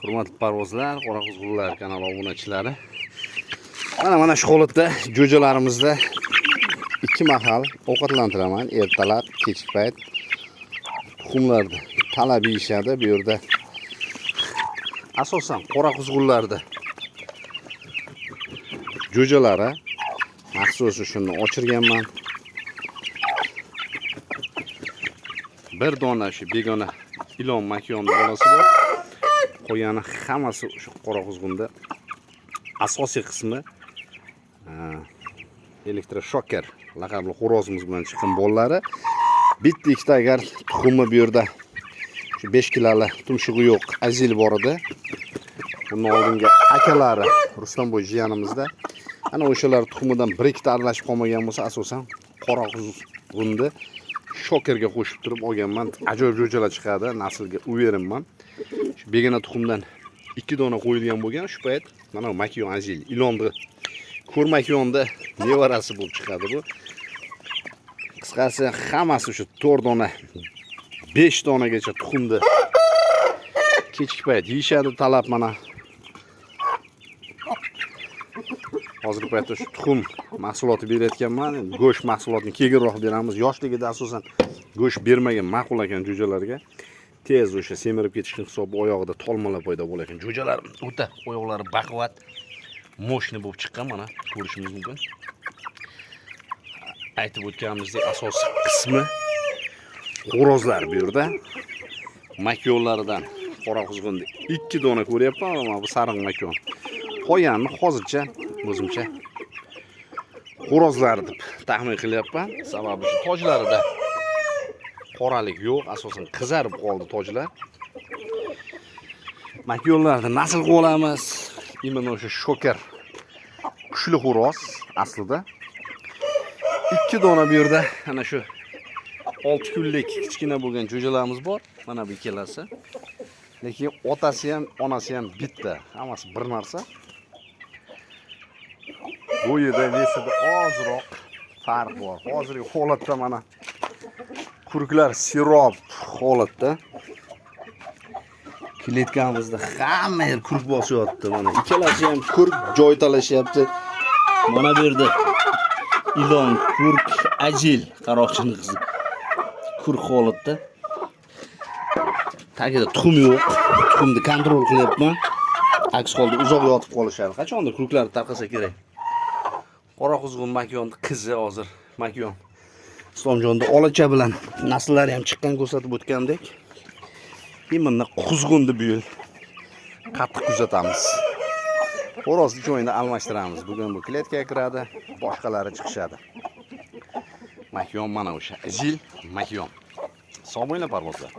Hurmatli parvozlar, Qoraquzg'unlar kanali obunachilari. Mana shu holatda jo'jalarimizda ikki mahal ovqatlantiraman. Ertalab, kechki payt tuxumlarni talab yeyishadi. Bu yerda asosan qoraquzg'unlarda jo'jalari maxsus shuni ochirganman. Bir dona shu begona ilon makon bolasi bor. Qo'yani hammasi shu qoraquzg'unda asosiy qismi elektroshoker laqabli xo'rozimiz bilan chiqqan bolalari. Bitta ikkita agar tuxumi bu yerda shu 5 kiloli tumshug'i yo'q azil bor edi. Bundan oldingi akalari Rustamboy jiyanimizda ana o'shalar tuxumidan 1-2ta aralashib qolmagan bo'lsa, asosan qoraquzg'unda shokerga qo'shib turib olganman. Ajoyib jo'jalar chiqadi, naslga uverimman. Shu begona tuxumdan 2 dona qo'yilgan bo'lgan shu payt mana makyon azil ilonni ko'rmakyonda nevarasi bo'lib chiqadi bu. Qisqasi hammasi shu 4 dona 5 donagacha tuxumni kechki payt yeyishadi talab mana. Hozirgi paytda shu tuxum mahsuloti berayotganman. Go'sht mahsulotini keyinroq beramiz. Yoshligida asosan go'sht bermagan ma'qul ekan jo'jalarga. Tez o'sha semirib ketishning hisobi oyog'ida tolmalar paydo bo'lar ekan. Jo'jalar o'ta oyoqlari baquvvat, moshni bo'lib chiqqan mana ko'rishingiz mumkin. Aytib o'tganimizdek asosiy qismi xo'rozlar bu yerda. Makyonlaridan qoraquzg'unda 2 dona ko'ryapman, mana bu sariq makyon. Qo'yanni hozircha o'zimcha xo'rozlar deb taxmin qilyapman. Sababi shu tojlarida qoralik yo'q, asosan qizarib qoldi tojlar. Makyonlarni nasl qilib olamiz. Imенно o'sha shoker kuchli xo'roz aslida. 2 dona bu yerda ana shu 6 kunlik kichkina bo'lgan jo'jalarimiz bor. Mana bu ikkalasi. Lekin otasi ham, onasi ham bitta. Hammasi bir narsa. Bo'yida, vesida ozroq farq bor. Hozirgi holatda mana kurklar sirob holatda. Kletkamizda hamma yer kurk bosyapti. Mana ikkalasi ham kurk joy talashyapti. Mana bu yerda ilon, kurk, ajil qaroqchining qizi. Kurk holatda. Tagida tuxum yo'q. Tuxumni kontrol qilyapman. Aks holda uzoq yotib qolishadi. Qachondir kurklar tarqasa kerak. Qoraquzg'un makyonni qizi hozir makyon Islomjonda olacha bilan nasllari ham chiqqan ko'rsatib o'tgandek. Imенно quzg'unni bu yil qattiq kuzatamiz. Xo'rozni joyini almashtiramiz. Bugun bu kletkaga kiradi, boshqalari chiqishadi. Makyon mana o'sha azil makyon. Sog' bo'linglar parvozlar.